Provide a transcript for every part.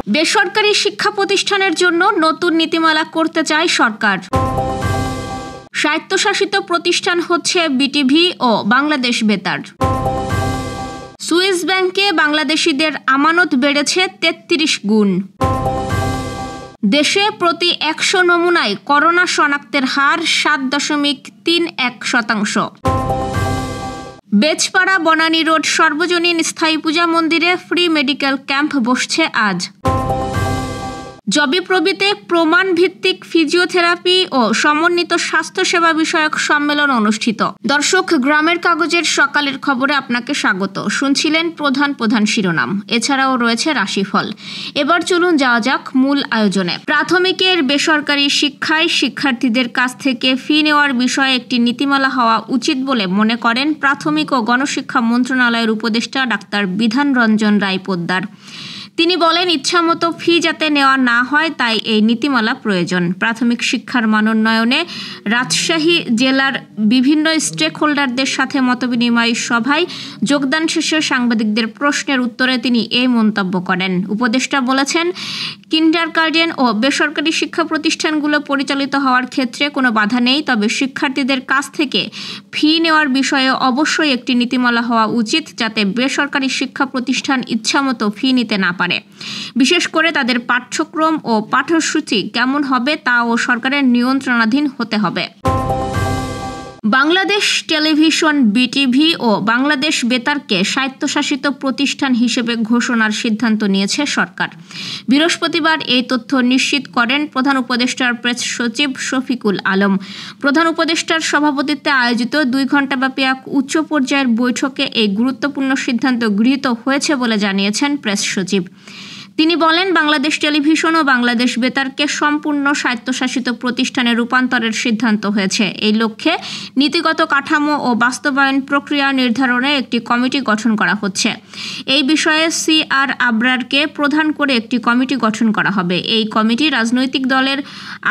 বেসরকারি শিক্ষা প্রতিষ্ঠানের জন্য নতুন নীতিমালা করতে চায় সরকার। স্বায়ত্তশাসিত প্রতিষ্ঠান হচ্ছে বিটিভি ও বাংলাদেশ বেতার। সুইস ব্যাংকে বাংলাদেশিদের আমানত বেড়েছে 33 গুণ। দেশে প্রতি 100 নমুনায় করোনা শনাক্তের হার 7.31%। বেজপাড়া বনানী রোড সর্বজনীন স্থায়ী পূজা মন্দিরে ফ্রি মেডিকেল ক্যাম্প বসছে আজ। জবিপ্রবিতে প্রমাণ ভিত্তিক ফিজিওথেরাপি ও সমন্বিত স্বাস্থ্যসেবা বিষয়ক সম্মেলন অনুষ্ঠিত। দর্শক, গ্রামের কাগজের সকালের খবরে আপনাকে স্বাগত। শুনছিলেন প্রধান শিরোনাম, এছাড়াও রয়েছে রাশিফল। এবার চলুন যাওয়া যাক মূল আয়োজনে। প্রাথমিকের বেসরকারি শিক্ষায় শিক্ষার্থীদের কাছ থেকে ফি নেওয়ার বিষয়ে একটি নীতিমালা হওয়া উচিত বলে মনে করেন প্রাথমিক ও গণশিক্ষা মন্ত্রণালয়ের উপদেষ্টা ডাক্তার বিধান রঞ্জন রায় পোদ্দার। তিনি বলেন, ইচ্ছামতো ফি যাতে নেওয়া না হয় তাই এই নীতিমালা প্রয়োজন। প্রাথমিক শিক্ষার মানোন্নয়নে রাজশাহী জেলার বিভিন্ন স্টেক হোল্ডারদের সাথে মতবিনিময় সভায় যোগদান শেষে সাংবাদিকদের প্রশ্নের উত্তরে তিনি এই মন্তব্য করেন। উপদেষ্টা বলেছেন, কিন্ডারগার্টেন ও বেসরকারি শিক্ষা প্রতিষ্ঠানগুলো পরিচালিত হওয়ার ক্ষেত্রে কোনো বাধা নেই, তবে শিক্ষার্থীদের কাছ থেকে ফি নেওয়ার বিষয়ে অবশ্যই একটি নীতিমালা হওয়া উচিত যাতে বেসরকারি শিক্ষা প্রতিষ্ঠান ইচ্ছামতো ফি নিতে না পারে। বিশেষ করে তাদের পাঠ্যক্রম ও পাঠ্যসূচি কেমন হবে তাও সরকারের নিয়ন্ত্রণাধীন হতে হবে। বাংলাদেশ টেলিভিশন বিটিভি ও বাংলাদেশ বেতারকে স্বায়ত্তশাসিত প্রতিষ্ঠান হিসেবে ঘোষণার সিদ্ধান্ত নিয়েছে সরকার। বৃহস্পতিবার এই তথ্য নিশ্চিত করেন প্রধান উপদেষ্টার প্রেস সচিব শফিকুল আলম। প্রধান উপদেষ্টার সভাপতিত্বে আয়োজিত 2 ঘণ্টাব্যাপী এক উচ্চ পর্যায়ের বৈঠকে এই গুরুত্বপূর্ণ সিদ্ধান্ত গৃহীত হয়েছে বলে জানিয়েছেন প্রেস সচিব। তিনি বলেন, বাংলাদেশ টেলিভিশন ও বাংলাদেশ বেতারকে সম্পূর্ণ স্বায়ত্তশাসিত প্রতিষ্ঠানে রূপান্তরের সিদ্ধান্ত হয়েছে। এই লক্ষ্যে নীতিগত কাঠামো ও বাস্তবায়ন প্রক্রিয়া নির্ধারণে একটি কমিটি গঠন করা হচ্ছে। এই বিষয়ে CR আবরারকে প্রধান করে একটি কমিটি গঠন করা হবে। এই কমিটি রাজনৈতিক দলের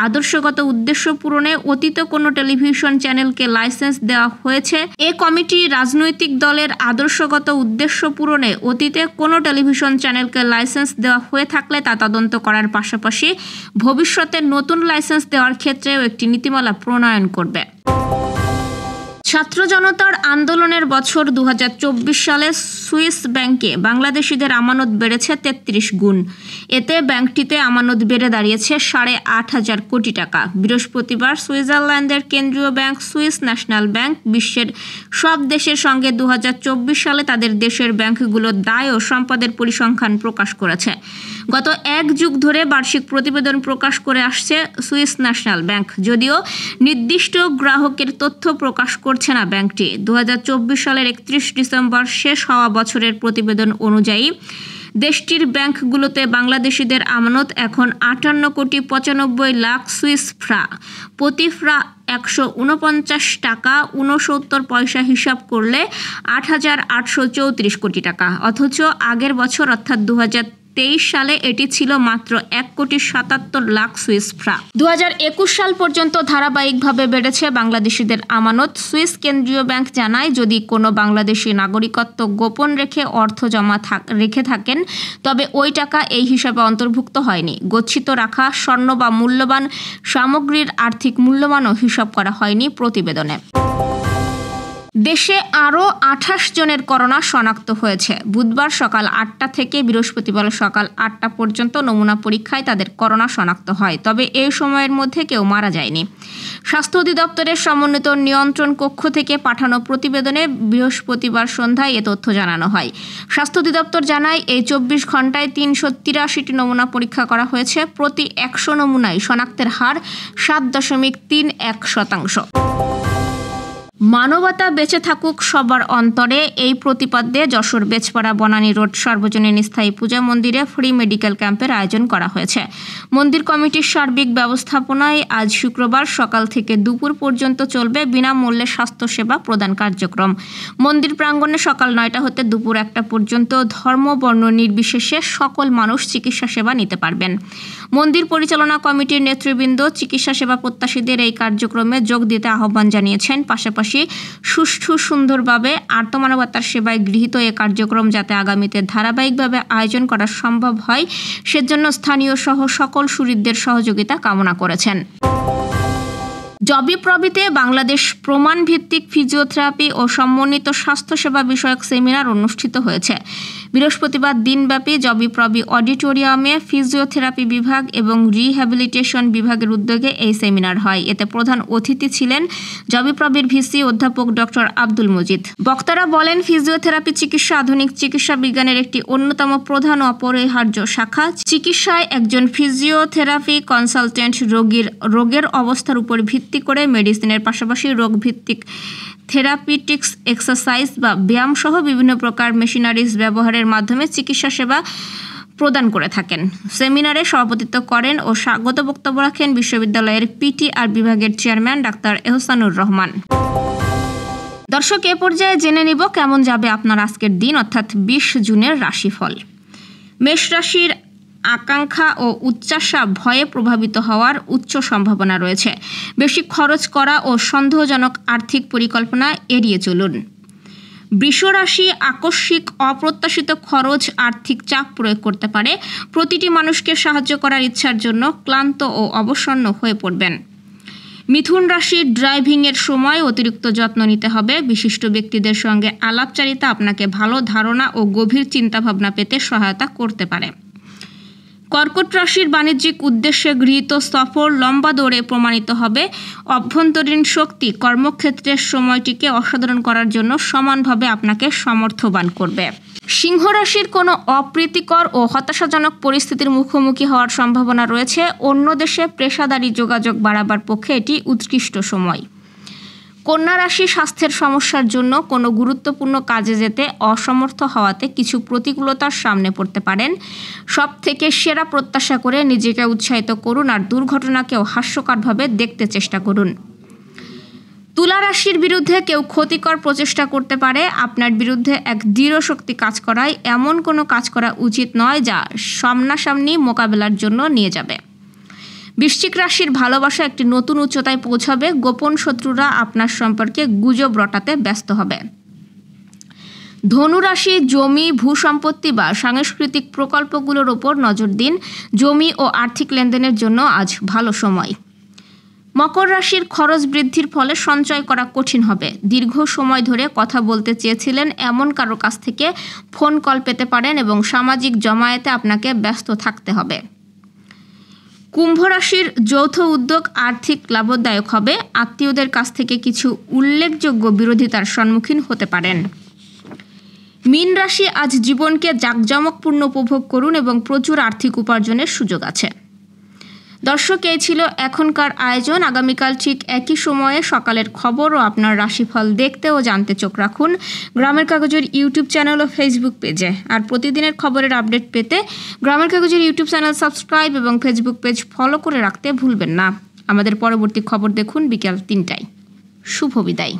আদর্শগত উদ্দেশ্য পূরণে অতীতে কোনো টেলিভিশন চ্যানেলকে লাইসেন্স দেওয়া হয়েছে। এই কমিটি রাজনৈতিক দলের আদর্শগত উদ্দেশ্য পূরণে অতীতে কোনো টেলিভিশন চ্যানেলকে লাইসেন্স দেওয়া হয়ে থাকলে তা তদন্ত করার পাশাপাশি ভবিষ্যতে নতুন লাইসেন্স দেওয়ার ক্ষেত্রেও একটি নীতিমালা প্রণয়ন করবে। ছাত্র জনতার আন্দোলনের বছর 2024 সালে সুইস ব্যাংকে বাংলাদেশিদের আমানত বেড়েছে 33 গুণ। এতে ব্যাংকটিতে আমানত বেড়ে দাঁড়িয়েছে 8.5 কোটি টাকা। বৃহস্পতিবার সুইজারল্যান্ডের কেন্দ্রীয় ব্যাংক সুইস ন্যাশনাল ব্যাংক বিশ্বের সব দেশের সঙ্গে 2024 সালে তাদের দেশের ব্যাংকগুলোর দায় ও সম্পদের পরিসংখ্যান প্রকাশ করেছে। গত 1 যুগ ধরে বার্ষিক প্রতিবেদন প্রকাশ করে আসছে সুইস ন্যাশনাল ব্যাংক। যদিও নির্দিষ্ট গ্রাহকের তথ্য প্রকাশ করছে না ব্যাংকটি। 2024 সালের 31 ডিসেম্বর শেষ হওয়া বছরের প্রতিবেদন অনুযায়ী দেশটির ব্যাংকগুলোতে বাংলাদেশিদের আমানত এখন 58 কোটি 95 লাখ সুইস ফ্রা। প্রতি ফ্রা 149 টাকা 69 পয়সা হিসাব করলে 8,834 কোটি টাকা। অথচ আগের বছর অর্থাৎ 2023 সালে এটি ছিল মাত্র 1,77 লাখ সুইস ফ্রা। 2021 সাল পর্যন্ত ধারাবাহিকভাবে বেড়েছে বাংলাদেশিদের আমানত। সুইস কেন্দ্রীয় ব্যাংক জানায়, যদি কোনো বাংলাদেশি নাগরিকত্ব গোপন রেখে অর্থ জমা রেখে থাকেন তবে ওই টাকা এই হিসাবে অন্তর্ভুক্ত হয়নি। গচ্ছিত রাখা স্বর্ণ বা মূল্যবান সামগ্রীর আর্থিক মূল্যমানও হিসাব করা হয়নি প্রতিবেদনে। দেশে আরও 28 জনের করোনা শনাক্ত হয়েছে। বুধবার সকাল 8টা থেকে বৃহস্পতিবার সকাল 8টা পর্যন্ত নমুনা পরীক্ষায় তাদের করোনা শনাক্ত হয়, তবে এই সময়ের মধ্যে কেউ মারা যায়নি। স্বাস্থ্য অধিদপ্তরের সমন্বিত নিয়ন্ত্রণ কক্ষ থেকে পাঠানো প্রতিবেদনে বৃহস্পতিবার সন্ধ্যায় এ তথ্য জানানো হয়। স্বাস্থ্য অধিদপ্তর জানায়, এই 24 ঘণ্টায় 383টি নমুনা পরীক্ষা করা হয়েছে। প্রতি 100 নমুনায় শনাক্তের হার 7.31%। মানবতা বেঁচে থাকুক সবার অন্তরে, এই প্রতিপাদ্যে যশোর বেজপাড়া বনানী রোড সর্বজনীন স্থায়ী পূজা মন্দিরে ফ্রি মেডিকেল ক্যাম্পের আয়োজন করা হয়েছে। মন্দির কমিটির সার্বিক ব্যবস্থাপনায় আজ শুক্রবার সকাল থেকে দুপুর পর্যন্ত চলবে বিনামূল্যে স্বাস্থ্যসেবা প্রদান কার্যক্রম। মন্দির প্রাঙ্গণে সকাল 9টা হতে দুপুর 1টা পর্যন্ত ধর্ম বর্ণ নির্বিশেষে সকল মানুষ চিকিৎসা সেবা নিতে পারবেন। মন্দির পরিচালনা কমিটির নেতৃবৃন্দ চিকিৎসা সেবা প্রত্যাশীদের এই কার্যক্রমে যোগ দিতে আহ্বান জানিয়েছেন। পাশাপাশি পাশাপাশি সুষ্ঠু সুন্দরভাবে আর্তমানবতার সেবায় গৃহীত এ কার্যক্রম যাতে আগামীতে ধারাবাহিকভাবে আয়োজন করা সম্ভব হয় সেজন্য স্থানীয় সহ সকল শহীদদের সহযোগিতা কামনা করেছেন। জবিপ্রবিতে বাংলাদেশ প্রমাণ ভিত্তিক ফিজিওথেরাপি ও সমন্বিত স্বাস্থ্যসেবা বিষয়ক সেমিনার অনুষ্ঠিত হয়েছে। বৃহস্পতিবার দিনব্যাপী জবিপ্রবি অডিটোরিয়ামে ফিজিওথেরাপি বিভাগ এবং রিহ্যাবিলিটেশন বিভাগের উদ্যোগে এই সেমিনার হয়। এতে প্রধান অতিথি ছিলেন জবিপ্রবির ভিসি অধ্যাপক ডক্টর আব্দুল মজিদ। বক্তারা বলেন, ফিজিওথেরাপি চিকিৎসা আধুনিক চিকিৎসা বিজ্ঞানের একটি অন্যতম প্রধান অপরিহার্য শাখা। চিকিৎসায় একজন ফিজিওথেরাপি কনসালটেন্ট রোগের অবস্থার উপর ভিত্তি করে মেডিসিনের পাশাপাশি রোগভিত্তিক থেরাপিউটিক্স, এক্সারসাইজ বা ব্যায়াম সহ বিভিন্ন প্রকার মেশিনারিজ ব্যবহারের মাধ্যমে চিকিৎসা সেবা প্রদান করে থাকেন। সেমিনারে সভাপতিত্ব করেন ও স্বাগত বক্তব্য রাখেন বিশ্ববিদ্যালয়ের পিটিআর বিভাগের চেয়ারম্যান ডাক্তার এহসানুর রহমান। দর্শক, এ পর্যায়ে জেনে নিব কেমন যাবে আপনার আজকের দিন অর্থাৎ 20 জুনের রাশিফল। মেষ রাশির আকাঙ্ক্ষা ও উচ্চাশা ভয়ে প্রভাবিত হওয়ার উচ্চ সম্ভাবনা রয়েছে। বেশি খরচ করা ও সন্দেহজনক আর্থিক পরিকল্পনা এড়িয়ে চলুন। বৃষ রাশি আকস্মিক অপ্রত্যাশিত খরচ আর্থিক চাপ প্রয়োগ করতে পারে। প্রতিটি মানুষকে সাহায্য করার ইচ্ছার জন্য ক্লান্ত ও অবসন্ন হয়ে পড়বেন। মিথুন রাশি ড্রাইভিংয়ের সময় অতিরিক্ত যত্ন নিতে হবে। বিশিষ্ট ব্যক্তিদের সঙ্গে আলাপচারিতা আপনাকে ভালো ধারণা ও গভীর চিন্তাভাবনা পেতে সহায়তা করতে পারে। কর্কট রাশির বাণিজ্যিক উদ্দেশ্যে গৃহীত সফর লম্বা দৌড়ে প্রমাণিত হবে। অভ্যন্তরীণ শক্তি কর্মক্ষেত্রের সময়টিকে অসাধারণ করার জন্য সমানভাবে আপনাকে সমর্থবান করবে। সিংহ রাশির কোনো অপ্রীতিকর ও হতাশাজনক পরিস্থিতির মুখোমুখি হওয়ার সম্ভাবনা রয়েছে। অন্য দেশে পেশাদারী যোগাযোগ বাড়াবার পক্ষে এটি উৎকৃষ্ট সময়। কন্যা রাশি স্বাস্থ্যের সমস্যার জন্য কোনো গুরুত্বপূর্ণ কাজে যেতে অসমর্থ হওয়াতে কিছু প্রতিকূলতার সামনে পড়তে পারেন। সব থেকে সেরা প্রত্যাশা করে নিজেকে উৎসাহিত করুন আর দুর্ঘটনাকেও হাস্যকরভাবে দেখতে চেষ্টা করুন। তুলা রাশির বিরুদ্ধে কেউ ক্ষতিকর প্রচেষ্টা করতে পারে। আপনার বিরুদ্ধে এক দৃঢ় শক্তি কাজ করায় এমন কোনো কাজ করা উচিত নয় যা সামনাসামনি মোকাবেলার জন্য নিয়ে যাবে। বৃশ্চিক রাশির ভালোবাসা একটি নতুন উচ্চতায় পৌঁছাবে। গোপন শত্রুরা আপনার সম্পর্কে গুজব রটাতে ব্যস্ত হবে। ধনু রাশি জমি, ভূসম্পত্তি বা সাংস্কৃতিক প্রকল্পগুলোর ওপর নজর দিন। জমি ও আর্থিক লেনদেনের জন্য আজ ভালো সময়। মকর রাশির খরচ বৃদ্ধির ফলে সঞ্চয় করা কঠিন হবে। দীর্ঘ সময় ধরে কথা বলতে চেয়েছিলেন এমন কারো কাছ থেকে ফোন কল পেতে পারেন এবং সামাজিক জমায়েতে আপনাকে ব্যস্ত থাকতে হবে। কুম্ভ রাশির যৌথ উদ্যোগ আর্থিক লাভদায়ক হবে। আত্মীয়দের কাছ থেকে কিছু উল্লেখযোগ্য বিরোধিতার সম্মুখীন হতে পারেন। মীন রাশি আজ জীবনকে জাঁকজমকপূর্ণ উপভোগ করুন এবং প্রচুর আর্থিক উপার্জনের সুযোগ আছে। দর্শক, এই ছিল এখনকার আয়োজন। আগামীকাল ঠিক একই সময়ে সকালের খবর ও আপনার রাশিফল দেখতে ও জানতে চোখ রাখুন গ্রামের কাগজের ইউটিউব চ্যানেল ও ফেসবুক পেজে। আর প্রতিদিনের খবরের আপডেট পেতে গ্রামের কাগজের ইউটিউব চ্যানেল সাবস্ক্রাইব এবং ফেসবুক পেজ ফলো করে রাখতে ভুলবেন না। আমাদের পরবর্তী খবর দেখুন বিকেল 3টায়। শুভ বিদায়।